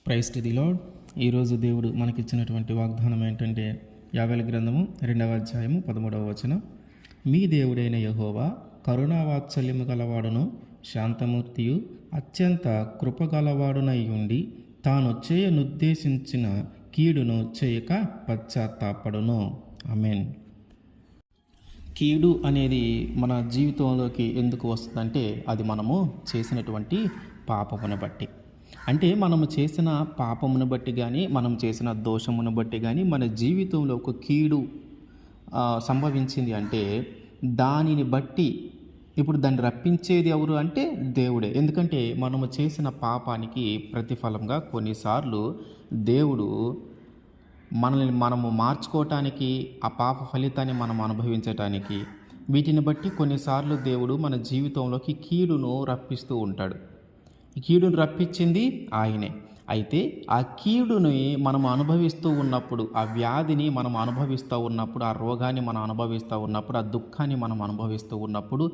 Praise to the lord. ఈరోజు దేవుడు మనకిచ్చినటువంటి వాగ్దానం ఏంటంటే యావేల గ్రంథము 2వ అధ్యాయము 13వ వచనం. మీ దేవుడైన యెహోవా కరుణావాత్సల్యము గలవాడును శాంతమూర్తియు అత్యంత కృపగలవాడునై ఉండి తాను చేయనుద్దేశించిన కీడును చేయక పశ్చాత్తాపడును. ఆమేన్. కీడు అనేది మన జీవితంలోకి ఎందుకు వస్తుందంటే అది మనము చేసినటువంటి పాపమును బట్టి. అంటే మనము చేసిన పాపమును బట్టి కానీ మనం చేసిన దోషమును బట్టి కానీ మన జీవితంలో ఒక కీడు సంభవించింది అంటే దానిని బట్టి ఇప్పుడు దాన్ని రప్పించేది ఎవరు అంటే దేవుడే. ఎందుకంటే మనము చేసిన పాపానికి ప్రతిఫలంగా కొన్నిసార్లు దేవుడు మనము మార్చుకోవటానికి, ఆ పాప ఫలితాన్ని మనం అనుభవించటానికి, వీటిని బట్టి కొన్నిసార్లు దేవుడు మన జీవితంలోకి కీడును రప్పిస్తూ ఉంటాడు. ఈ కీడును రప్పించింది ఆయనే. అయితే ఆ కీడుని మనం అనుభవిస్తూ ఉన్నప్పుడు, ఆ వ్యాధిని మనం అనుభవిస్తూ ఉన్నప్పుడు, ఆ రోగాన్ని మనం అనుభవిస్తూ ఉన్నప్పుడు, ఆ దుఃఖాన్ని మనం అనుభవిస్తూ ఉన్నప్పుడు,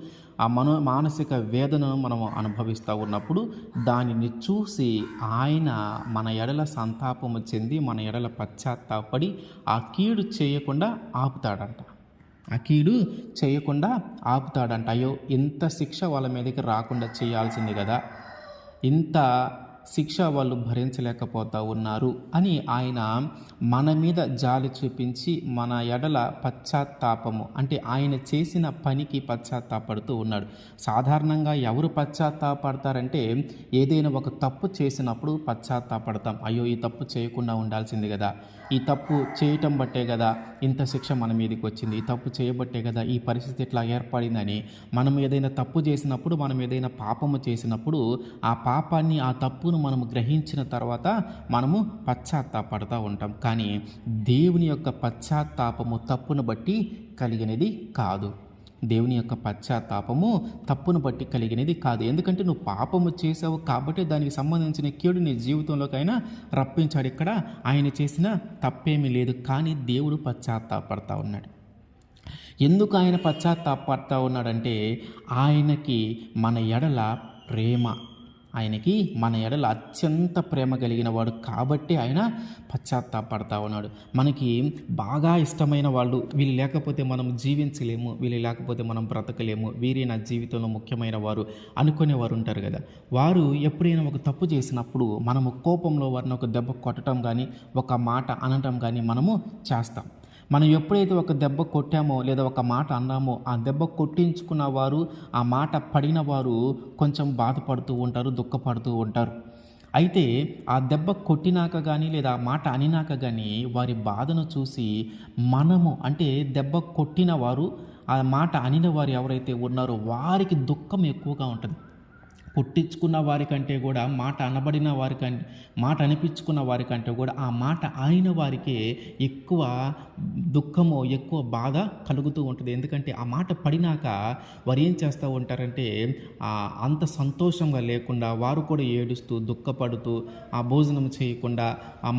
ఆ మానసిక వేదనను మనం అనుభవిస్తూ ఉన్నప్పుడు దానిని చూసి ఆయన మన ఎడల సంతాపము చెంది మన ఎడల పశ్చాత్తాపడి ఆ కీడు చేయకుండా ఆపుతాడంట. ఆ కీడు చేయకుండా ఆపుతాడంట. అయ్యో, ఇంత శిక్ష వాళ్ళ మీదకి రాకుండా చేయాల్సింది కదా, ఇంత శిక్ష వాళ్ళు భరించలేకపోతూ ఉన్నారు అని ఆయన మన మీద జాలి చూపించి మన ఎడల పశ్చాత్తాపము అంటే ఆయన చేసిన పనికి పశ్చాత్తాపడుతూ ఉన్నాడు. సాధారణంగా ఎవరు పశ్చాత్తాపడతారంటే ఏదైనా ఒక తప్పు చేసినప్పుడు పశ్చాత్తాపడతాం. అయ్యో, ఈ తప్పు చేయకుండా ఉండాల్సింది కదా, ఈ తప్పు చేయటం బట్టే కదా ఇంత శిక్ష మన మీదకి వచ్చింది, ఈ తప్పు చేయబట్టే కదా ఈ పరిస్థితి ఇట్లా ఏర్పడిందని. మనం ఏదైనా తప్పు చేసినప్పుడు, మనం ఏదైనా పాపము చేసినప్పుడు ఆ పాపాన్ని, ఆ తప్పును మనము గ్రహించిన తర్వాత మనము పశ్చాత్తాపడుతూ ఉంటాం. కానీ దేవుని యొక్క పశ్చాత్తాపము తప్పును బట్టి కలిగినది కాదు. దేవుని యొక్క పశ్చాత్తాపము తప్పును బట్టి కలిగినది కాదు. ఎందుకంటే నువ్వు పాపము చేసావు కాబట్టి దానికి సంబంధించిన కీడు నీ జీవితంలోకైనా రప్పించాడు. ఇక్కడ ఆయన చేసిన తప్పేమీ లేదు, కానీ దేవుడు పశ్చాత్తాపడతా ఉన్నాడు. ఎందుకు ఆయన పశ్చాత్తాపడతా ఉన్నాడంటే ఆయనకి మన ఎడల ప్రేమ, ఆయనకి మన ఎడల అత్యంత ప్రేమ కలిగిన వాడు కాబట్టి ఆయన పశ్చాత్తాపడతా ఉన్నాడు. మనకి బాగా ఇష్టమైన వాళ్ళు, వీళ్ళు లేకపోతే మనం జీవించలేము, వీళ్ళు లేకపోతే మనం బ్రతకలేము, వీరే నా జీవితంలో ముఖ్యమైన వారు అనుకునేవారు ఉంటారు కదా. వారు ఎప్పుడైనా ఒక తప్పు చేసినప్పుడు మనము కోపంలో వారిని ఒక దెబ్బ కొట్టడం కానీ, ఒక మాట అనటం కానీ మనము చేస్తాం. మనం ఎప్పుడైతే ఒక దెబ్బ కొట్టామో లేదా ఒక మాట అన్నామో ఆ దెబ్బ కొట్టించుకున్న వారు, ఆ మాట పడిన వారు కొంచెం బాధపడుతూ ఉంటారు, దుఃఖపడుతూ ఉంటారు. అయితే ఆ దెబ్బ కొట్టినాక కానీ లేదా ఆ మాట అనినాక కానీ వారి బాధను చూసి మనము అంటే దెబ్బ కొట్టిన వారు, ఆ మాట అనిన వారు ఎవరైతే ఉన్నారో వారికి దుఃఖం ఎక్కువగా ఉంటుంది. కొట్టించుకున్న వారికంటే కూడా, మాట అనబడిన వారికంటే, మాట అనిపించుకున్న వారికంటే కూడా ఆ మాట అయిన వారికే ఎక్కువ దుఃఖము, ఎక్కువ బాధ కలుగుతూ ఉంటుంది. ఎందుకంటే ఆ మాట పడినాక వారు ఏం చేస్తూ ఉంటారంటే అంత సంతోషంగా లేకుండా వారు కూడా ఏడుస్తూ దుఃఖపడుతూ ఆ భోజనం చేయకుండా ఆ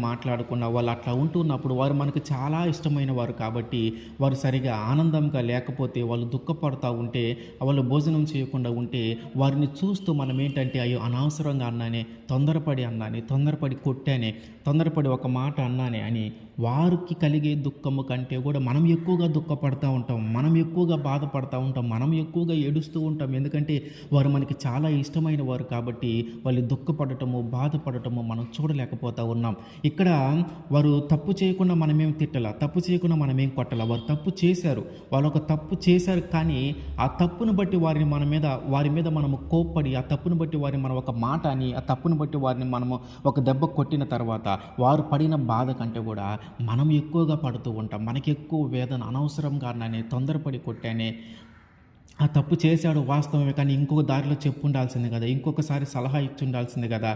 మాట్లాడకుండా వాళ్ళు అట్లా ఉంటున్నప్పుడు వారు మనకు చాలా ఇష్టమైన వారు కాబట్టి వారు సరిగా ఆనందంగా లేకపోతే, వాళ్ళు దుఃఖపడుతూ ఉంటే, వాళ్ళు భోజనం చేయకుండా ఉంటే వారిని చూస్తూ మనం ఏంటంటే అయ్యో అనవసరంగా అన్నానే, తొందరపడి కొట్టానే, తొందరపడి ఒక మాట అన్నానే అని వారికి కలిగే దుఃఖము కంటే కూడా మనం ఎక్కువగా దుఃఖపడుతూ ఉంటాం, మనం ఎక్కువగా బాధపడుతూ ఉంటాం, మనం ఎక్కువగా ఏడుస్తూ ఉంటాం. ఎందుకంటే వారు మనకి చాలా ఇష్టమైన వారు కాబట్టి వాళ్ళు దుఃఖపడటము, బాధపడటము మనం చూడలేకపోతూ ఉన్నాం. ఇక్కడ వారు తప్పు చేయకుండా మనమేం తిట్టాల, తప్పు చేయకుండా మనమేం కొట్టాల. వారు తప్పు చేశారు, వాళ్ళు ఒక తప్పు చేశారు, కానీ ఆ తప్పును బట్టి వారి మీద మనము కోప్పడి, ఆ తప్పును బట్టి వారిని మనం ఒక మాట అని, ఆ తప్పును బట్టి వారిని మనము ఒక దెబ్బ కొట్టిన తర్వాత వారు పడిన బాధ కంటే కూడా మనం ఎక్కువగా పడుతూ ఉంటాం. మనకి ఎక్కువ వేదన, అనవసరంగానే తొందరపడి కొట్టానే, ఆ తప్పు చేశాడు వాస్తవమే, కానీ ఇంకొక దారిలో చెప్పు ఉండాల్సింది కదా, ఇంకొకసారి సలహా ఇచ్చి ఉండాల్సింది కదా,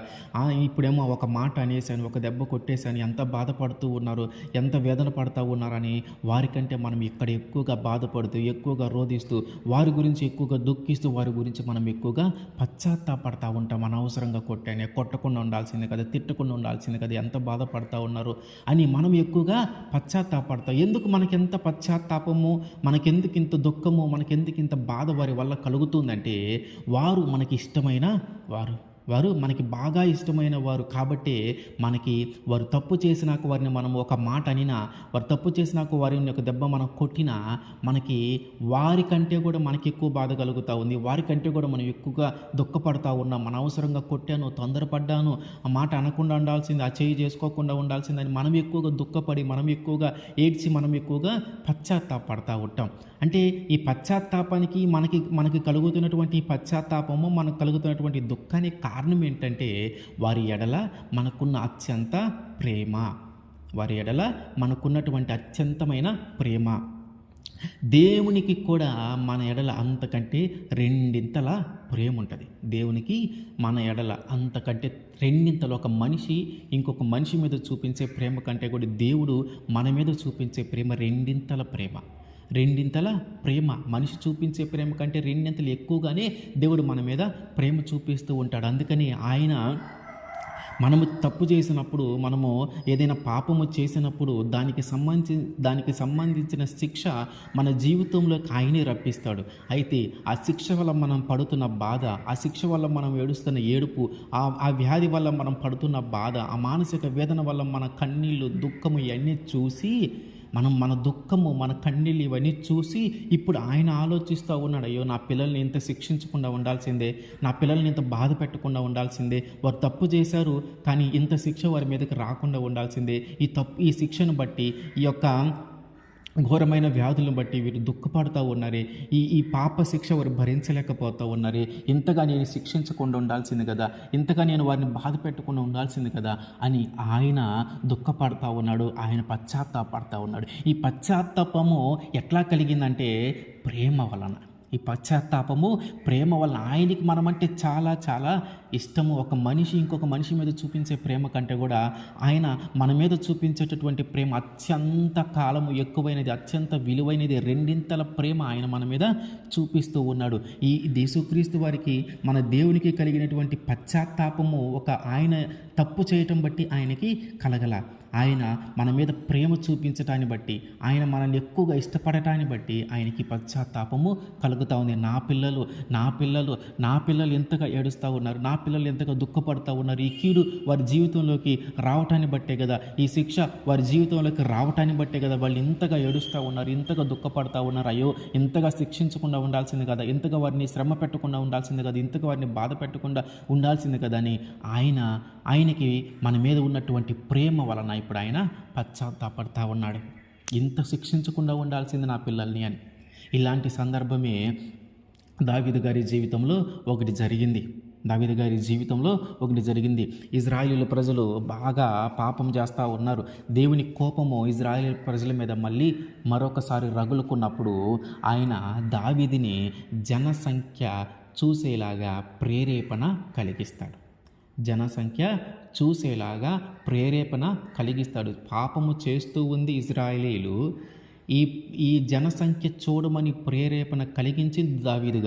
ఇప్పుడేమో ఒక మాట అనేసాను, ఒక దెబ్బ కొట్టేశాను, ఎంత బాధపడుతూ ఉన్నారు, ఎంత వేదన పడుతూ ఉన్నారని వారికంటే మనం ఇక్కడ ఎక్కువగా బాధపడుతూ, ఎక్కువగా రోధిస్తూ, వారి గురించి ఎక్కువగా దుఃఖిస్తూ, వారి గురించి మనం ఎక్కువగా పశ్చాత్తాపడతా ఉంటాం. అనవసరంగా కొట్టానే, కొట్టకుండా ఉండాల్సింది కదా, తిట్టకుండా ఉండాల్సింది కదా, ఎంత బాధపడుతూ ఉన్నారు అని మనం ఎక్కువగా పశ్చాత్తాపడతాం. ఎందుకు మనకెంత పశ్చాత్తాపము, మనకెందుకు ఇంత దుఃఖము, మనకెందుకు ఇంత బాధ వారి వల్ల కలుగుతుందంటే వారు మనకి ఇష్టమైన వారు, వారు మనకి బాగా ఇష్టమైన వారు కాబట్టి మనకి వారు తప్పు చేసినాక వారిని మనం ఒక మాట అనినా, వారు తప్పు చేసినాక వారిని ఒక దెబ్బ మనం కొట్టినా మనకి వారికంటే కూడా మనకి ఎక్కువ బాధ కలుగుతూ ఉంది. వారికంటే కూడా మనం ఎక్కువగా దుఃఖపడతా ఉన్నాం. మన అవసరంగా కొట్టాను, తొందరపడ్డాను, ఆ మాట అనకుండా ఉండాల్సింది, ఆ చేయి చేసుకోకుండా ఉండాల్సిందని మనం ఎక్కువగా దుఃఖపడి, మనం ఎక్కువగా ఏడ్చి, మనం ఎక్కువగా పశ్చాత్తాపడతా ఉంటాం. అంటే ఈ పశ్చాత్తాపానికి మనకి కలుగుతున్నటువంటి ఈ పశ్చాత్తాపము, మనకు కలుగుతున్నటువంటి దుఃఖానికి కారణం ఏంటంటే వారి ఎడల మనకున్న అత్యంత ప్రేమ. వారి ఎడల మనకున్నటువంటి అత్యంతమైన ప్రేమ. దేవునికి కూడా మన ఎడల అంతకంటే రెండింతల ప్రేమ ఉంటుంది. దేవునికి మన ఎడల అంతకంటే రెండింతలు. ఒక మనిషి ఇంకొక మనిషి మీద చూపించే ప్రేమ కంటే కూడా దేవుడు మన మీద చూపించే ప్రేమ రెండింతల ప్రేమ. రెండింతల ప్రేమ. మనిషి చూపించే ప్రేమ కంటే రెండింతలు ఎక్కువగానే దేవుడు మన మీద ప్రేమ చూపిస్తూ ఉంటాడు. అందుకని ఆయన మనము తప్పు చేసినప్పుడు, మనము ఏదైనా పాపము చేసినప్పుడు దానికి సంబంధించిన శిక్ష మన జీవితంలోకి ఆయనే రప్పిస్తాడు. అయితే ఆ శిక్ష వల్ల మనం పడుతున్న బాధ, ఆ శిక్ష వల్ల మనం ఏడుస్తున్న ఏడుపు, ఆ వ్యాధి వల్ల మనం పడుతున్న బాధ, ఆ మానసిక వేదన వల్ల మన కన్నీళ్ళు, దుఃఖము ఇవన్నీ చూసి మన దుఃఖము, మన కన్నీళ్ళు ఇవన్నీ చూసి ఇప్పుడు ఆయన ఆలోచిస్తూ ఉన్నాడు, అయ్యో నా పిల్లల్ని ఇంత శిక్షించకుండా ఉండాల్సిందే, నా పిల్లల్ని ఇంత బాధ పెట్టకుండా ఉండాల్సిందే, వారు తప్పు చేశారు కానీ ఇంత శిక్ష వారి మీదకి రాకుండా ఉండాల్సిందే. ఈ శిక్షను బట్టి, ఈ యొక్క ఘోరమైన వ్యాధులను బట్టి వీరు దుఃఖపడుతూ ఉన్నారే, ఈ పాప శిక్ష వారు భరించలేకపోతూ ఉన్నారే, ఇంతగా నేను శిక్షించకుండా ఉండాల్సింది కదా, ఇంతగా నేను వారిని బాధ పెట్టకుండా ఉండాల్సింది కదా అని ఆయన దుఃఖపడతా ఉన్నాడు. ఆయన పశ్చాత్తాపడతా ఉన్నాడు. ఈ పశ్చాత్తాపము ఎట్లా కలిగిందంటే ప్రేమ వలన. ఈ పశ్చాత్తాపము ప్రేమ వల్ల. ఆయనకి మనమంటే చాలా చాలా ఇష్టము. ఒక మనిషి ఇంకొక మనిషి మీద చూపించే ప్రేమ కంటే కూడా ఆయన మన మీద చూపించేటటువంటి ప్రేమ అత్యంత కాలము ఎక్కువైనది, అత్యంత విలువైనది. రెండింతల ప్రేమ ఆయన మన మీద చూపిస్తూ ఉన్నాడు. ఈ యేసుక్రీస్తు వారికి, మన దేవునికి కలిగినటువంటి పశ్చాత్తాపము ఆయన తప్పు చేయటం బట్టి ఆయనకి కలగల. ఆయన మన మీద ప్రేమ చూపించటాన్ని బట్టి, ఆయన మనల్ని ఎక్కువగా ఇష్టపడటాన్ని బట్టి ఆయనకి పశ్చాత్తాపము కలుగుతూ ఉంది. నా పిల్లలు ఎంతగా ఏడుస్తూ ఉన్నారు, నా పిల్లలు ఎంతగా దుఃఖపడుతూ ఉన్నారు, ఈ కీడు వారి జీవితంలోకి రావటాన్ని బట్టే కదా, ఈ శిక్ష వారి జీవితంలోకి రావటాన్ని బట్టే కదా వాళ్ళు ఇంతగా ఏడుస్తూ ఉన్నారు, ఇంతగా దుఃఖపడుతూ ఉన్నారు. అయ్యో ఇంతగా శిక్షించకుండా ఉండాల్సింది కదా, ఇంతగా వారిని శ్రమ పెట్టకుండా ఉండాల్సింది కదా, ఇంతగా వారిని బాధ పెట్టకుండా ఉండాల్సింది కదా అని ఆయనకి మన మీద ఉన్నటువంటి ప్రేమ వలన ఇప్పుడు ఆయన పశ్చాత్తాపడతా ఉన్నాడు. ఇంత శిక్షించకుండా ఉండాల్సింది నా పిల్లల్ని అని. ఇలాంటి సందర్భమే దావీదు గారి జీవితంలో ఒకటి జరిగింది. ఇజ్రాయేలు ప్రజలు బాగా పాపం చేస్తూ ఉన్నారు. దేవుని కోపము ఇజ్రాయేలు ప్రజల మీద మళ్ళీ మరొకసారి రగులుకున్నప్పుడు ఆయన దావీదుని జనసంఖ్య చూసేలాగా ప్రేరేపణ కలిగిస్తాడు. పాపము చేస్తూ ఉంది ఇజ్రాయేలీలు. ఈ జనసంఖ్య చూడమని ప్రేరేపణ కలిగించింది దావీదు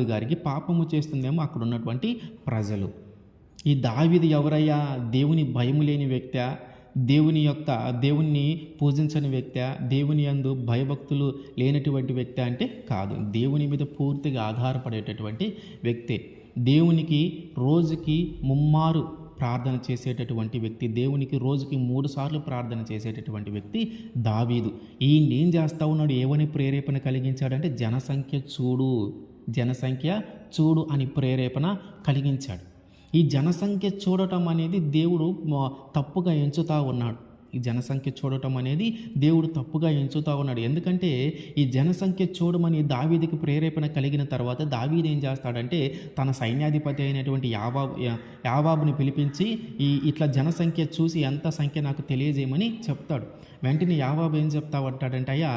గారికి. పాపము చేస్తుందేమో అక్కడ ఉన్నటువంటి ప్రజలు. ఈ దావీదు ఎవరయ్యా? దేవుని భయము లేని వ్యక్తి, దేవుణ్ణి పూజించని వ్యక్తి, దేవుని యందు భయభక్తులు లేనటువంటి వ్యక్తి అంటే కాదు. దేవుని మీద పూర్తిగా ఆధారపడేటటువంటి వ్యక్తి. దేవునికి రోజుకి 3 ప్రార్థన చేసేటటువంటి వ్యక్తి, దేవునికి రోజుకి 3 సార్లు ప్రార్థన చేసేటటువంటి వ్యక్తి దావీదు. ఈయన ఏం చేస్తూ ఉన్నాడు? ఏమని ప్రేరేపణ కలిగించాడంటే జనసంఖ్య చూడు అని ప్రేరేపణ కలిగించాడు. ఈ జనసంఖ్య చూడటం అనేది దేవుడు తప్పుగా ఎంచుతూ ఉన్నాడు. ఎందుకంటే ఈ జనసంఖ్య చూడమని దావీదుకి ప్రేరేపణ కలిగిన తర్వాత దావీదు ఏం చేస్తాడంటే తన సైన్యాధిపతి అయినటువంటి యావాబుని పిలిపించి ఇట్లా జనసంఖ్య చూసి ఎంత సంఖ్య నాకు తెలియజేయమని చెప్తాడు. వెంటనే యావాబు ఏం చెప్తా ఉంటాడంటే, అయ్యా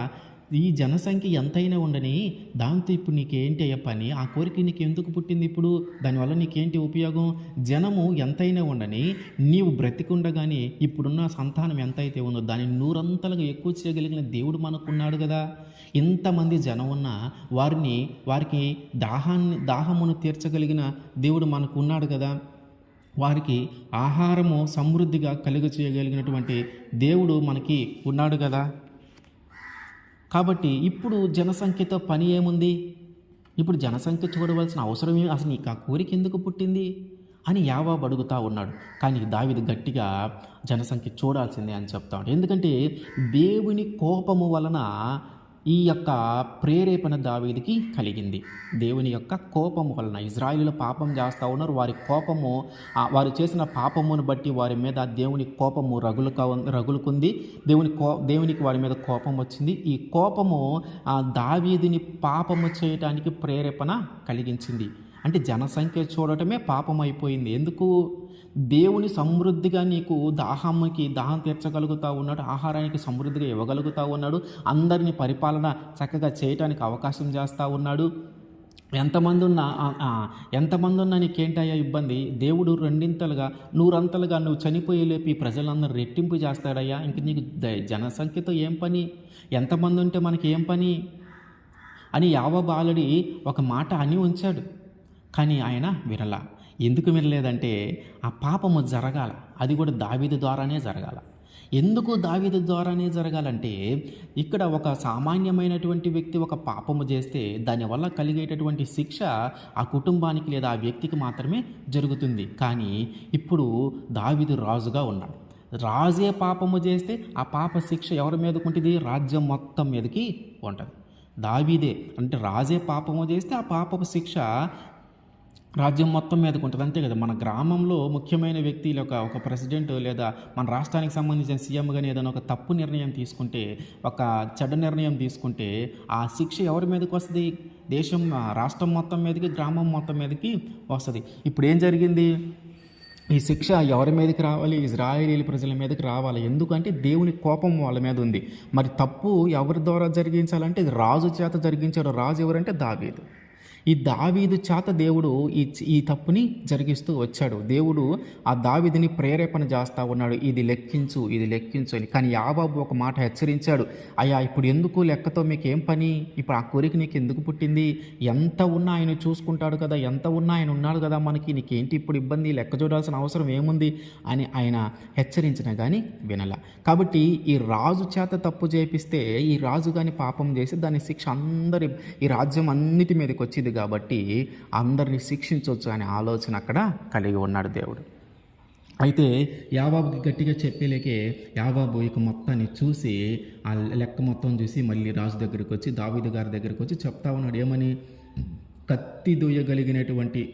ఈ జనసంఖ్య ఎంతైనా ఉండని, దాంతో ఇప్పుడు నీకేంటి అయ్యా పని? ఆ కోరిక నీకు ఎందుకు పుట్టింది? ఇప్పుడు దానివల్ల నీకేంటి ఉపయోగం? జనము ఎంతైనా ఉండని, నీవు బ్రతికుండగానే ఇప్పుడున్న సంతానం ఎంతైతే ఉందో దాన్ని 100 ఎక్కువ చేయగలిగిన దేవుడు మనకున్నాడు కదా. ఇంతమంది జనం ఉన్నా వారికి దాహమును తీర్చగలిగిన దేవుడు మనకు ఉన్నాడు కదా. వారికి ఆహారము సమృద్ధిగా చేయగలిగినటువంటి దేవుడు మనకి ఉన్నాడు కదా. కాబట్టి ఇప్పుడు జనసంఖ్యతో పని ఏముంది? ఇప్పుడు జనసంఖ్య చూడవలసిన అవసరం అసలు నీకు ఆ కోరిక ఎందుకు పుట్టింది అని యావాబు అడుగుతూ ఉన్నాడు. కానీ దావీదు గట్టిగా జనసంఖ్య చూడాల్సిందే అని చెప్తా ఉన్నాడు. ఎందుకంటే దేవుని కోపము వలన ఈ యొక్క ప్రేరేపణ దావీదుకి కలిగింది. దేవుని యొక్క కోపము వలన ఇజ్రాయేలీయులు పాపం చేస్తూ ఉన్నారు. వారి కోపము, వారు చేసిన పాపమును బట్టి వారి మీద దేవుని కోపము రగులుకుంది. దేవునికి వారి మీద కోపం వచ్చింది. ఈ కోపము దావీదుని పాపము చేయటానికి ప్రేరేపణ కలిగించింది. అంటే జనసంఖ్య చూడటమే పాపం అయిపోయింది. ఎందుకు? దేవుని సమృద్ధిగా నీకు దాహం తీర్చగలుగుతూ ఉన్నాడు, ఆహారానికి సమృద్ధిగా ఇవ్వగలుగుతూ ఉన్నాడు, అందరినీ పరిపాలన చక్కగా చేయటానికి అవకాశం చేస్తూ ఉన్నాడు. ఎంతమంది ఉన్నా నీకేంటయ్యా ఇబ్బంది? దేవుడు రెండింతలుగా నూరంతలుగా నువ్వు చనిపోయే లేపి ప్రజలందరూ రెట్టింపు చేస్తాడయ్యా. ఇంక నీకు జనసంఖ్యతో ఏం పని? ఎంతమంది ఉంటే మనకి ఏం పని అని యావోబు ఆల్రెడీ ఒక మాట అని ఉంచాడు. కానీ ఆయన వినలా. ఎందుకు వినలేదంటే ఆ పాపము జరగాల, అది కూడా దావీదు ద్వారానే జరగాల. ఎందుకు దావీదు ద్వారానే జరగాలంటే ఇక్కడ ఒక సామాన్యమైనటువంటి వ్యక్తి ఒక పాపము చేస్తే దానివల్ల కలిగేటటువంటి శిక్ష ఆ కుటుంబానికి లేదా ఆ వ్యక్తికి మాత్రమే జరుగుతుంది. కానీ ఇప్పుడు దావీదు రాజుగా ఉన్నాడు. రాజే పాపము చేస్తే ఆ పాప శిక్ష ఎవరి మీదకు ఉంటుంది? రాజ్యం మొత్తం మీదకి ఉంటుంది. దావీదే అంటే రాజే పాపము చేస్తే ఆ పాపపు శిక్ష రాజ్యం మొత్తం మీదకు ఉంటుంది. అంతే కదా. మన గ్రామంలో ముఖ్యమైన వ్యక్తులు ఒక ప్రెసిడెంట్ లేదా మన రాష్ట్రానికి సంబంధించిన సీఎం కానీ ఏదైనా ఒక తప్పు నిర్ణయం తీసుకుంటే, ఒక చెడ్డ నిర్ణయం తీసుకుంటే ఆ శిక్ష ఎవరి మీదకి వస్తుంది? రాష్ట్రం మొత్తం మీదకి, గ్రామం మొత్తం మీదకి వస్తుంది. ఇప్పుడు ఏం జరిగింది? ఈ శిక్ష ఎవరి మీదకి రావాలి? ఇజ్రాయేలీల ప్రజల మీదకి రావాలి. ఎందుకంటే దేవుని కోపం వాళ్ళ మీద ఉంది. మరి తప్పు ఎవరి ద్వారా జరిగించాలంటే రాజు చేత జరిగించాడు. రాజు ఎవరంటే దావీదు. ఈ దావీదు చేత దేవుడు ఈ తప్పుని జరిగిస్తూ వచ్చాడు. దేవుడు ఆ దావీదుని ప్రేరేపణ చేస్తూ ఉన్నాడు, ఇది లెక్కించు అని. కానీ యావాబు ఒక మాట హెచ్చరించాడు, అయ్యా ఇప్పుడు ఎందుకు లెక్కతో మీకు ఏం పని? ఇప్పుడు ఆ కోరిక నీకు ఎందుకు పుట్టింది? ఎంత ఉన్నా ఆయన చూసుకుంటాడు కదా, ఎంత ఉన్నా ఆయన ఉన్నాడు కదా మనకి, నీకేంటి ఇప్పుడు ఇబ్బంది? లెక్క చూడాల్సిన అవసరం ఏముంది అని ఆయన హెచ్చరించినా కానీ వినల. కాబట్టి ఈ రాజు చేత తప్పు చేపిస్తే ఈ రాజు కానీ పాపం చేసి దాని శిక్ష ఈ రాజ్యం అన్నిటి మీదకి వచ్చింది. కాబట్టి అందరినీ శిక్షించవచ్చు అనే ఆలోచన అక్కడ కలిగి ఉన్నాడు దేవుడు. అయితే యావాబుకి గట్టిగా చెప్పలేకే యావాబు ఇక మొత్తాన్ని చూసి ఆ లెక్క మొత్తం చూసి మళ్ళీ రాజు దగ్గరికి వచ్చి, దావీదు గారి దగ్గరికి వచ్చి చెప్తా ఉన్నాడు. ఏమని? కత్తి దూయగలిగినటువంటి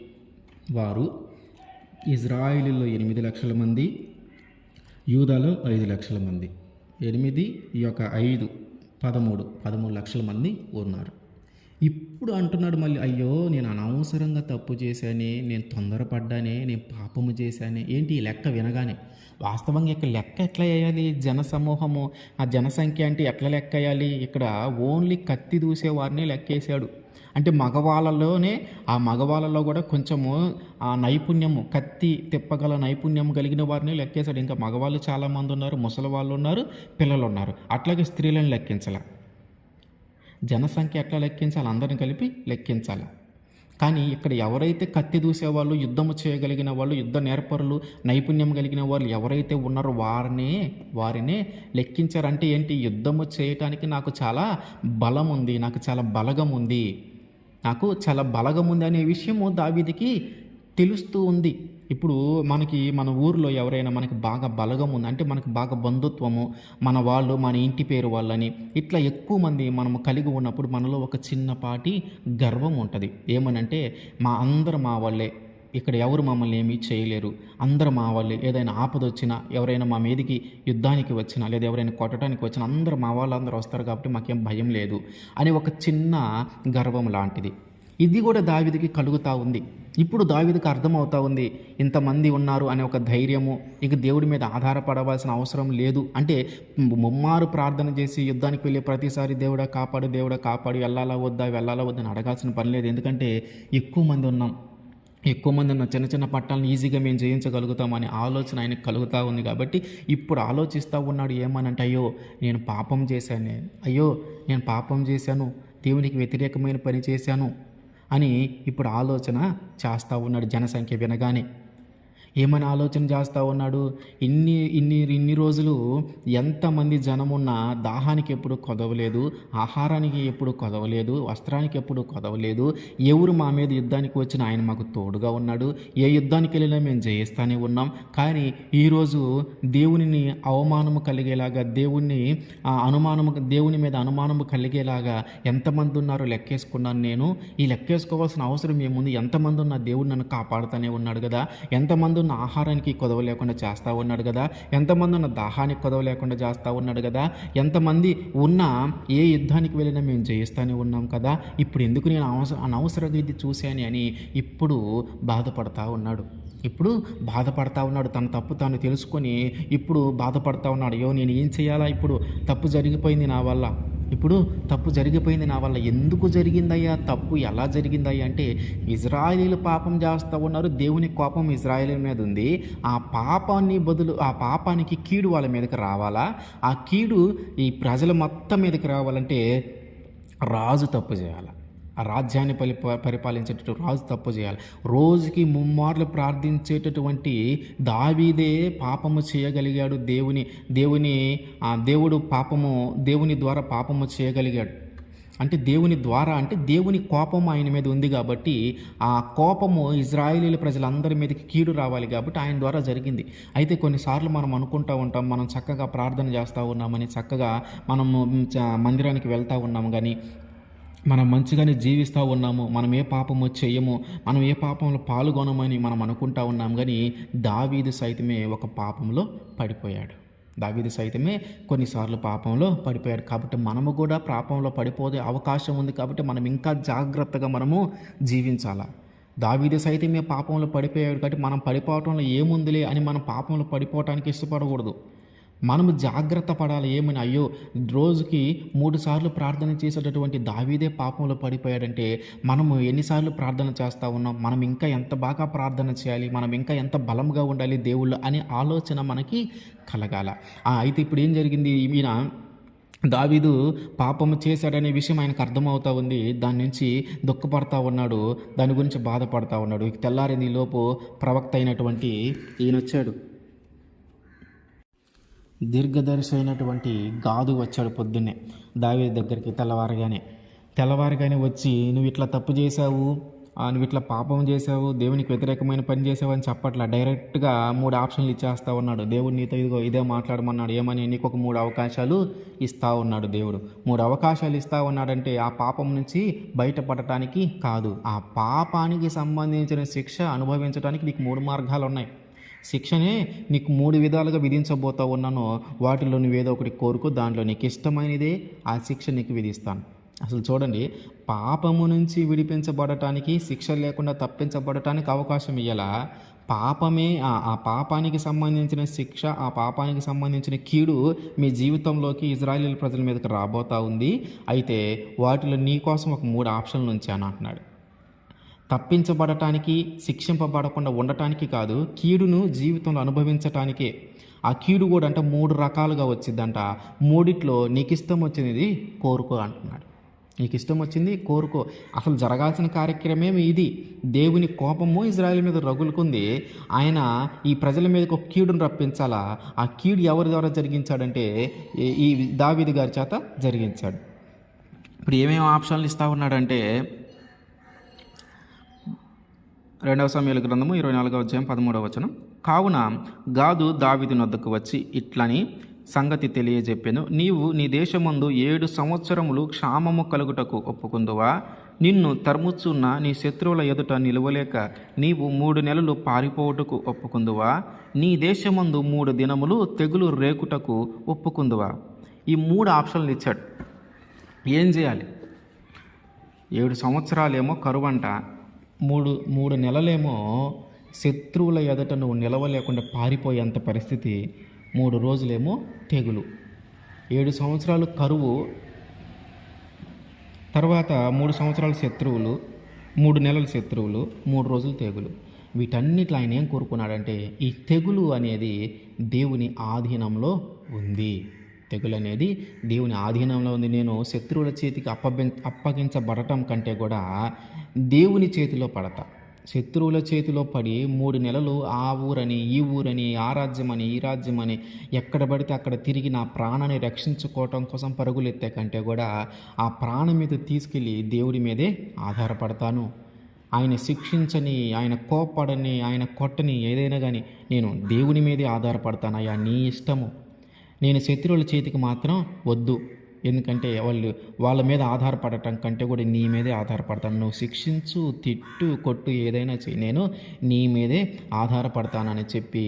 వారు ఇజ్రాయిలీలో 8 లక్షల మంది, యూదాలో 5 లక్షల మంది. 8 ఈ యొక్క 5 13 లక్షల మంది ఉన్నారు. ఇప్పుడు అంటున్నాడు మళ్ళీ, అయ్యో నేను అనవసరంగా తప్పు చేశానే, నేను తొందరపడ్డానే, నేను పాపము చేశానే. ఏంటి ఈ లెక్క వినగానే వాస్తవంగా ఇక్కడ లెక్క ఎట్లా వేయాలి? జనసమూహము, ఆ జనసంఖ్య అంటే ఎట్లా లెక్క వేయాలి? ఇక్కడ ఓన్లీ కత్తి దూసేవారిని లెక్కేశాడు. అంటే మగవాళ్ళలో కూడా కొంచెము ఆ నైపుణ్యము, కత్తి తిప్పగల నైపుణ్యం కలిగిన వారిని లెక్కేశాడు. ఇంకా మగవాళ్ళు చాలామంది ఉన్నారు, ముసలి వాళ్ళు ఉన్నారు, పిల్లలు ఉన్నారు. అట్లాగే స్త్రీలను లెక్కించాల. జనసంఖ్య ఎట్లా లెక్కించాలి? అందరిని కలిపి లెక్కించాలి. కానీ ఇక్కడ ఎవరైతే కత్తి దూసేవాళ్ళు, యుద్ధము చేయగలిగిన వాళ్ళు, యుద్ధ నేర్పరులు, నైపుణ్యం కలిగిన వాళ్ళు ఎవరైతే ఉన్నారో వారినే లెక్కించారంటే ఏంటి? యుద్ధము చేయటానికి నాకు చాలా బలం ఉంది, నాకు చాలా బలగం ఉంది, అనే విషయము దావీదుకి తెలుస్తూ ఉంది. ఇప్పుడు మన ఊరిలో ఎవరైనా మనకి బాగా బలగం ఉంది అంటే మనకి బాగా బంధుత్వము, మన వాళ్ళు, మన ఇంటి పేరు వాళ్ళని ఇట్లా ఎక్కువ మంది మనము కలిగి ఉన్నప్పుడు మనలో ఒక చిన్నపాటి గర్వం ఉంటుంది. ఏమనంటే అందరూ మా వాళ్ళే, ఇక్కడ ఎవరు మమ్మల్ని ఏమీ చేయలేరు, అందరూ మా వాళ్ళే, ఏదైనా ఆపద వచ్చినా, ఎవరైనా మా మీదికి యుద్ధానికి వచ్చినా లేదా ఎవరైనా కొట్టడానికి వచ్చినా అందరూ మా వాళ్ళందరూ వస్తారు కాబట్టి మాకేం భయం లేదు అని ఒక చిన్న గర్వం లాంటిది. ఇది కూడా దావీదుకి కలుగుతూ ఉంది. ఇప్పుడు దావీదుకి అర్థమవుతా ఉంది, ఇంతమంది ఉన్నారు అనే ఒక ధైర్యము, ఇక దేవుడి మీద ఆధారపడవలసిన అవసరం లేదు. అంటే ముమ్మారు ప్రార్థన చేసి యుద్ధానికి వెళ్ళే ప్రతిసారి దేవుడా కాపాడు వెళ్ళాలా వద్దా అని అడగాల్సిన పని లేదు. ఎందుకంటే ఎక్కువ మంది ఉన్న చిన్న చిన్న పట్టాలను ఈజీగా మేము జయించగలుగుతామనే ఆలోచన ఆయనకు కలుగుతూ ఉంది. కాబట్టి ఇప్పుడు ఆలోచిస్తూ ఉన్నాడు, ఏమనంటే అయ్యో నేను పాపం చేశాను, దేవునికి వ్యతిరేకమైన పని చేశాను అని ఇప్పుడు ఆలోచన చేస్తూ ఉన్నాడు జనసంఖ్య వినగానే. ఏమని ఆలోచన చేస్తూ ఉన్నాడు? ఇన్ని ఇన్ని ఇన్ని రోజులు ఎంతమంది జనమున్నా దాహానికి ఎప్పుడు కొదవలేదు, ఆహారానికి ఎప్పుడు కొదవలేదు, వస్త్రానికి ఎప్పుడు కొదవలేదు. ఎవరు మా మీద యుద్ధానికి వచ్చినా ఆయన మాకు తోడుగా ఉన్నాడు. ఏ యుద్ధానికి వెళ్ళినా మేము జయిస్తూనే ఉన్నాం. కానీ ఈరోజు దేవునిని అవమానము కలిగేలాగా, దేవుని మీద అనుమానము కలిగేలాగా ఎంతమంది ఉన్నారో లెక్కేసుకున్నాను నేను. ఈ లెక్కేసుకోవాల్సిన అవసరం ఏముంది? ఎంతమంది ఉన్న దేవుడు నన్ను కాపాడుతూనే ఉన్నాడు కదా. ఎంతమంది ఉన్న ఆహారానికి కొదవ లేకుండా చేస్తూ ఉన్నాడు కదా. ఎంతమంది ఉన్న దాహానికి కొదవ లేకుండా చేస్తూ ఉన్నాడు కదా. ఎంతమంది ఉన్నా ఏ యుద్ధానికి వెళ్ళినా మేము జయిస్తూనే ఉన్నాం కదా. ఇప్పుడు ఎందుకు నేను అనవసరంగా ఇది చూశాను అని ఇప్పుడు బాధపడతా ఉన్నాడు. తన తప్పు తాను తెలుసుకొని ఇప్పుడు బాధపడతా ఉన్నాడు. అయ్యో, నేను ఏం చేయాలా? ఇప్పుడు తప్పు జరిగిపోయింది నా వల్ల. ఎందుకు జరిగిందయ్యా తప్పు? ఎలా జరిగిందయ్యా అంటే, ఇజ్రాయేలీలు పాపం చేస్తూ ఉన్నారు. దేవుని కోపం ఇజ్రాయేలీల మీద ఉంది. ఆ పాపానికి కీడు వాళ్ళ మీదకి రావాలా? ఆ కీడు ఈ ప్రజల మొత్తం మీదకి రావాలంటే రాజు తప్పు చేయాలి. ఆ రాజ్యాన్ని పరిపాలించేటటువంటి రాజు తప్పు చేయాలి. రోజుకి ముమ్మార్లు ప్రార్థించేటటువంటి దావీదే పాపము చేయగలిగాడు. దేవుని ద్వారా పాపము చేయగలిగాడు. అంటే దేవుని కోపము ఆయన మీద ఉంది కాబట్టి, ఆ కోపము ఇజ్రాయేలీల ప్రజలందరి మీదకి కీడు రావాలి కాబట్టి ఆయన ద్వారా జరిగింది. అయితే కొన్నిసార్లు మనం అనుకుంటూ ఉంటాం, మనం చక్కగా ప్రార్థన చేస్తూ ఉన్నామని, చక్కగా మనము మందిరానికి వెళ్తూ ఉన్నాము, కానీ మనం మంచిగానే జీవిస్తూ ఉన్నాము, మనం ఏ పాపము చేయము, మనం ఏ పాపంలో పాల్గొనమని మనం అనుకుంటా ఉన్నాం. కానీ దావీదు సైతమే ఒక పాపంలో పడిపోయాడు. కొన్నిసార్లు పాపంలో పడిపోయాడు. కాబట్టి మనము కూడా పాపంలో పడిపోయే అవకాశం ఉంది. కాబట్టి మనం ఇంకా జాగ్రత్తగా మనము జీవించాలా. దావీదు సైతమే పాపంలో పడిపోయాడు కాబట్టి మనం పడిపోవటంలో ఏముందిలే అని మనం పాపంలో పడిపోవటానికి ఇష్టపడకూడదు. మనము జాగ్రత్త పడాలి. ఏమని, అయ్యో, రోజుకి 3 సార్లు ప్రార్థన చేసేటటువంటి దావీదే పాపంలో పడిపోయాడంటే మనము ఎన్నిసార్లు ప్రార్థన చేస్తూ ఉన్నాం? మనం ఇంకా ఎంత బాగా ప్రార్థన చేయాలి? మనం ఇంకా ఎంత బలంగా ఉండాలి దేవుళ్ళు అనే ఆలోచన మనకి కలగాల. అయితే ఇప్పుడు ఏం జరిగింది? ఈయన దావీదు పాపము చేశాడనే విషయం ఆయనకు అర్థమవుతూ ఉంది. దాని నుంచి దుఃఖపడతా ఉన్నాడు, దాని గురించి బాధపడతా ఉన్నాడు. తెల్లారింది లోపు ప్రవక్త అయినటువంటి ఈయన వచ్చాడు. దీర్ఘదర్శి అయినటువంటి గాదు వచ్చాడు పొద్దున్నే దావీదు దగ్గరికి. తెల్లవారుగానే వచ్చి, నువ్వు ఇట్లా తప్పు చేశావు, నువ్వు ఇట్లా పాపం చేసావు, దేవునికి వ్యతిరేకమైన పని చేసావు అని చెప్పట్లా. డైరెక్ట్గా 3 ఆప్షన్లు ఇచ్చేస్తూ ఉన్నాడు. దేవుడు నీతో ఇదే మాట్లాడమన్నాడు. ఏమని? నీకు ఒక 3 అవకాశాలు ఇస్తూ ఉన్నాడు దేవుడు. 3 అవకాశాలు ఇస్తూ ఉన్నాడంటే ఆ పాపం నుంచి బయటపడటానికి కాదు, ఆ పాపానికి సంబంధించిన శిక్ష అనుభవించడానికి నీకు 3 మార్గాలు ఉన్నాయి. శిక్షనే నీకు 3 విధాలుగా విధించబోతా ఉన్నాను. వాటిలో నువ్వేదో ఒకటి కోరుకో, దాంట్లో నీకు ఇష్టమైనదే ఆ శిక్ష నీకు విధిస్తాను. అసలు చూడండి, పాపము నుంచి విడిపించబడటానికి, శిక్ష లేకుండా తప్పించబడటానికి అవకాశం ఇయ్యాలా? పాపమే ఆ పాపానికి సంబంధించిన శిక్ష, ఆ పాపానికి సంబంధించిన కీడు మీ జీవితంలోకి ఇజ్రాయేలీల ప్రజల మీదకి రాబోతా ఉంది. అయితే వాటిలో నీ కోసం ఒక 3 ఆప్షన్లు ఉంచాను అంటున్నాడు. తప్పించబడటానికి, శిక్షింపబడకుండా ఉండటానికి కాదు, కీడును జీవితంలో అనుభవించటానికే. ఆ కీడు కూడా అంటే 3 రకాలుగా వచ్చిందంట. 3ట్లో నీకు ఇష్టం వచ్చినది కోరుకో అంటున్నాడు. నీకు ఇష్టం వచ్చింది కోరుకో. అసలు జరగాల్సిన కార్యక్రమం ఇది. దేవుని కోపము ఇజ్రాయేల్ మీద రగులుకుంది. ఆయన ఈ ప్రజల మీదకి ఒక కీడును రప్పించాలా. ఆ కీడు ఎవరి ద్వారా జరిగించాడంటే ఈ దావీదు గారి చేత జరిగించాడు. ఇప్పుడు ఏమేమి ఆప్షన్లు ఇస్తా ఉన్నాడంటే, 2 సమూయేలు గ్రంథము 24వ అధ్యాయం 13వ వచనం. కావున గాదు దావీదు నొద్దకు వచ్చి ఇట్లని సంగతి తెలియజెప్పెను. నీవు నీ దేశమందు 7 సంవత్సరములు క్షామము కలుగుటకు ఒప్పుకుందువా? నిన్ను తరుముచున్న నీ శత్రువుల ఎదుట నిలవలేక నీవు 3 నెలలు పారిపోవుటకు ఒప్పుకుందువా? నీ దేశమందు 3 దినములు తెగులు రేకుటకు ఒప్పుకుందువా? ఈ 3 ఆప్షన్లు ఇచ్చాడు. ఏం చేయాలి? 7 సంవత్సరాలేమో కరువంట, 3 నెలలేమో శత్రువుల ఎదుట నువ్వు నిలవలేకుండా పారిపోయేంత పరిస్థితి, 3 రోజులేమో తెగులు. 7 సంవత్సరాలు కరువు, తర్వాత 3 సంవత్సరాలు శత్రువులు, 3 నెలలు శత్రువులు, 3 రోజులు తెగులు. వీటన్నిటిలో ఆయన ఏం కోరుకున్నాడంటే, ఈ తెగులు అనేది దేవుని ఆధీనంలో ఉంది. తెగులు అనేది దేవుని ఆధీనంలో ఉంది. నేను శత్రువుల చేతికి అప్పగించబడటం కంటే కూడా దేవుని చేతిలో పడతా. శత్రువుల చేతిలో పడి 3 నెలలు ఆ ఊరని ఈ ఊరని ఆ రాజ్యమని ఈ రాజ్యమని ఎక్కడ పడితే అక్కడ తిరిగి నా ప్రాణాన్ని రక్షించుకోవటం కోసం పరుగులెత్తే కంటే కూడా ఆ ప్రాణం మీద తీసుకెళ్ళి దేవుడి మీదే ఆధారపడతాను. ఆయన శిక్షించని, ఆయన కోప్పడని, ఆయన కొట్టని ఏదైనా కానీ నేను దేవుని మీదే ఆధారపడతానయ్యా, నీ ఇష్టము. నేను శత్రువుల చేతికి మాత్రం వద్దు. ఎందుకంటే వాళ్ళ మీద ఆధారపడటం కంటే కూడా నీ మీదే ఆధారపడతాను. నువ్వు శిక్షించు, తిట్టు, కొట్టు, ఏదైనా చెయ్యి, నేను నీ మీదే ఆధారపడతానని చెప్పి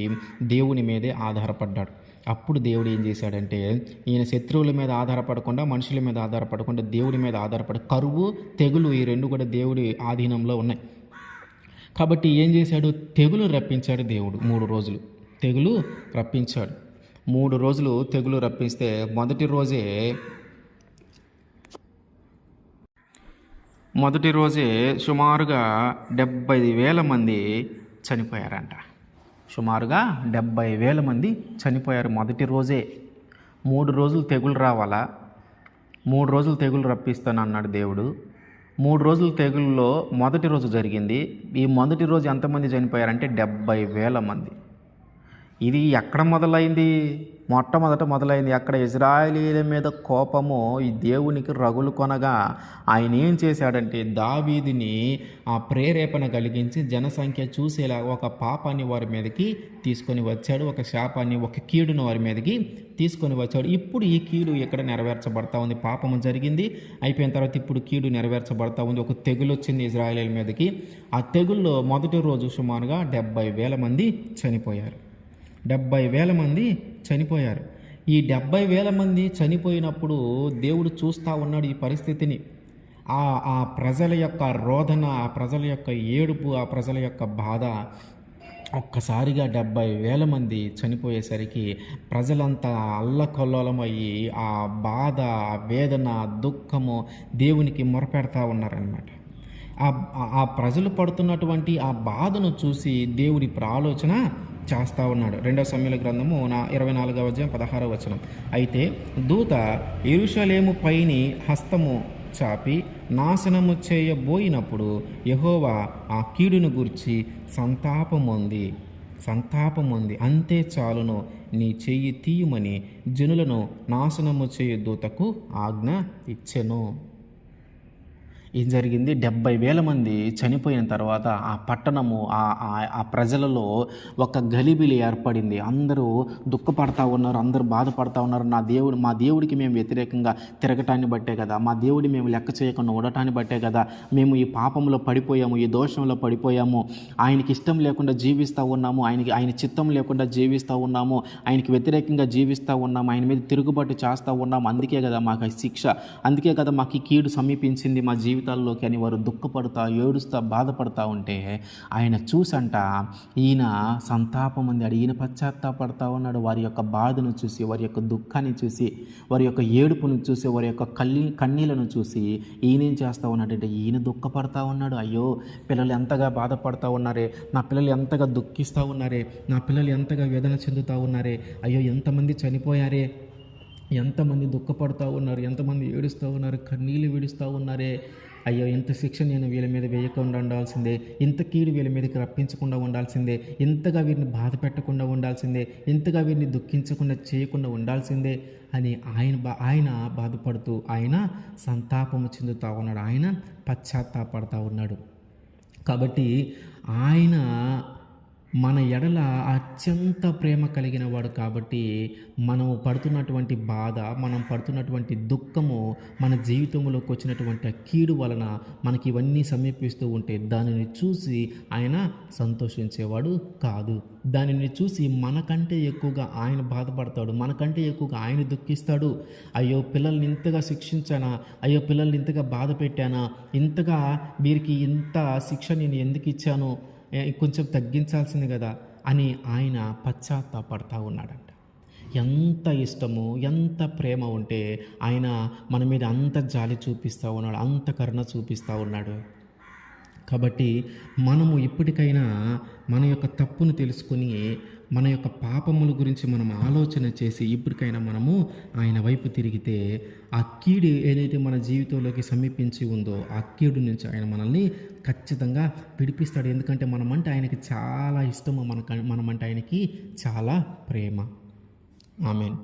దేవుని మీదే ఆధారపడ్డాడు. అప్పుడు దేవుడు ఏం చేశాడంటే, ఈయన శత్రువుల మీద ఆధారపడకుండా, మనుషుల మీద ఆధారపడకుండా దేవుడి మీద ఆధారపడి, కరువు, తెగులు ఈ 2 కూడా దేవుడి ఆధీనంలో ఉన్నాయి. కాబట్టి ఏం చేశాడు, తెగులు రప్పించాడు దేవుడు. 3 రోజులు తెగులు రప్పించాడు. 3 రోజులు తెగులు రప్పిస్తే మొదటి రోజే సుమారుగా 70,000 మంది చనిపోయారంట. సుమారుగా 70,000 మంది చనిపోయారు మొదటి రోజే. 3 రోజులు తెగులు రావాలా, 3 రోజులు తెగులు రప్పిస్తాను అన్నాడు దేవుడు. 3 రోజుల తెగుల్లో మొదటి రోజు జరిగింది. ఈ మొదటి రోజు ఎంతమంది చనిపోయారంటే 70,000 మంది. ఇది ఎక్కడ మొదలైంది? మొట్టమొదట మొదలైంది అక్కడ ఇజ్రాయేలీల మీద కోపము ఈ దేవునికి రగులు కొనగా ఆయన ఏం చేశాడంటే, దావీదుని ఆ ప్రేరేపణ కలిగించి జనసంఖ్య చూసేలా ఒక పాపాన్ని వారి మీదకి తీసుకొని వచ్చాడు, ఒక శాపాన్ని, ఒక కీడును వారి మీదకి తీసుకొని వచ్చాడు. ఇప్పుడు ఈ కీడు ఎక్కడ నెరవేర్చబడతా ఉంది? పాపము జరిగింది, అయిపోయిన తర్వాత ఇప్పుడు కీడు నెరవేర్చబడతా ఉంది. ఒక తెగులు వచ్చింది ఇజ్రాయేలీల మీదకి. ఆ తెగుల్లో మొదటి రోజు సుమారుగా 70,000 మంది చనిపోయారు. 70,000 మంది చనిపోయారు. ఈ 70,000 మంది చనిపోయినప్పుడు దేవుడు చూస్తూ ఉన్నాడు ఈ పరిస్థితిని. ఆ ప్రజల యొక్క రోదన, ఆ ప్రజల యొక్క ఏడుపు, ఆ ప్రజల యొక్క బాధ. ఒక్కసారిగా 70,000 మంది చనిపోయేసరికి ప్రజలంతా అల్లకల్లోలమయ్యి ఆ బాధ, ఆ వేదన, దుఃఖము దేవునికి మొరపెడతా ఉన్నారనమాట. ఆ ప్రజలు పడుతున్నటువంటి ఆ బాధను చూసి దేవుడి ఇప్పుడు ఆలోచన చేస్తూ ఉన్నాడు. 2 సమూయేలు గ్రంథము 24వ అధ్యాయం 16వ వచనం. అయితే దూత యెరూషలేము పైని హస్తము చాపి నాశనము చేయబోయినప్పుడు యెహోవా ఆ కీడును గూర్చి సంతాపముంది అంతే చాలును, నీ చెయ్యి తీయుమని జనులను నాశనము చేయు దూతకు ఆజ్ఞ ఇచ్చెను. ఏం జరిగింది? 70,000 మంది చనిపోయిన తర్వాత ఆ పట్టణము, ఆ ప్రజలలో ఒక గలిబిలి ఏర్పడింది. అందరూ దుఃఖపడతా ఉన్నారు, అందరూ బాధపడతా ఉన్నారు. మా దేవుడికి మేము వ్యతిరేకంగా తిరగటాన్ని బట్టే కదా, మా దేవుడి మేము లెక్క చేయకుండా ఉండటాన్ని బట్టే కదా మేము ఈ పాపంలో పడిపోయాము, ఈ దోషంలో పడిపోయాము, ఆయనకి ఇష్టం లేకుండా జీవిస్తూ ఉన్నాము, ఆయన చిత్తం లేకుండా జీవిస్తూ ఉన్నాము, ఆయనకి వ్యతిరేకంగా జీవిస్తూ ఉన్నాము, ఆయన మీద తిరుగుబాటు చేస్తూ ఉన్నాము. అందుకే కదా మాకు శిక్ష, అందుకే కదా మాకు ఈ కీడు సమీపించింది మా జీవితాల్లోకి అని వారు దుఃఖపడుతూ, ఏడుస్తూ, బాధపడుతూ ఉంటే ఆయన చూసంట ఈయన సంతాపం అందాడు, ఈయన పశ్చాత్తాపడతా ఉన్నాడు. వారి యొక్క బాధను చూసి, వారి యొక్క దుఃఖాన్ని చూసి, వారి యొక్క ఏడుపును చూసి, వారి యొక్క కన్నీళ్లను చూసి ఈయనేం చేస్తూ ఉన్నాడంటే ఈయన దుఃఖపడతా ఉన్నాడు. అయ్యో, పిల్లలు ఎంతగా బాధపడతా ఉన్నారే, నా పిల్లలు ఎంతగా దుఃఖిస్తూ ఉన్నారే, నా పిల్లలు ఎంతగా వేదన చెందుతూ ఉన్నారే, అయ్యో ఎంతమంది చనిపోయారే, ఎంతమంది దుఃఖపడుతూ ఉన్నారు, ఎంతమంది ఏడుస్తూ ఉన్నారు, కన్నీళ్ళు విడుస్తూ ఉన్నారే, అయ్యో ఇంత శిక్ష నేను వీళ్ళ మీద వేయకుండా ఉండాల్సిందే, ఇంత కీడు వీళ్ళ మీదకి రప్పించకుండా ఉండాల్సిందే, ఇంతగా వీరిని బాధ పెట్టకుండా ఉండాల్సిందే, ఇంతగా వీరిని దుఃఖించకుండా చేయకుండా ఉండాల్సిందే అని ఆయన బాధపడుతూ, ఆయన సంతాపము చెందుతూ ఉన్నాడు, ఆయన పశ్చాత్తాపడుతూ ఉన్నాడు. కాబట్టి ఆయన మన ఎడల అత్యంత ప్రేమ కలిగిన వాడు. కాబట్టి మనం పడుతున్నటువంటి బాధ, మనం పడుతున్నటువంటి దుఃఖము, మన జీవితంలోకి వచ్చినటువంటి కీడు వలన మనకి ఇవన్నీ సమీపిస్తూ ఉంటే దానిని చూసి ఆయన సంతోషించేవాడు కాదు. దానిని చూసి మనకంటే ఎక్కువగా ఆయన బాధపడతాడు, మనకంటే ఎక్కువగా ఆయన దుఃఖిస్తాడు. అయ్యో పిల్లల్ని ఇంతగా శిక్షించానా, అయ్యో పిల్లల్ని ఇంతగా బాధ పెట్టానా, ఇంతగా వీరికి ఇంత శిక్ష నేను ఎందుకు ఇచ్చాను, కొంచెం తగ్గించాల్సింది కదా అని ఆయన పశ్చాత్తాపడతా ఉన్నాడంట. ఎంత ఇష్టము, ఎంత ప్రేమ ఉంటే ఆయన మన మీద అంత జాలి చూపిస్తూ ఉన్నాడు, అంత కరుణ చూపిస్తూ ఉన్నాడు. కాబట్టి మనము ఇప్పటికైనా మన యొక్క తప్పును తెలుసుకొని మన యొక్క పాపముల గురించి మనం ఆలోచన చేసి ఇప్పటికైనా మనము ఆయన వైపు తిరిగితే ఆ కీడు ఏదైతే మన జీవితంలోకి సమీపించి ఉందో ఆ కీడు నుంచి ఆయన మనల్ని ఖచ్చితంగా విడిపిస్తాడు. ఎందుకంటే మనమంటే ఆయనకి చాలా ఇష్టము, మనమంటే ఆయనకి చాలా ప్రేమ. ఆమేన్.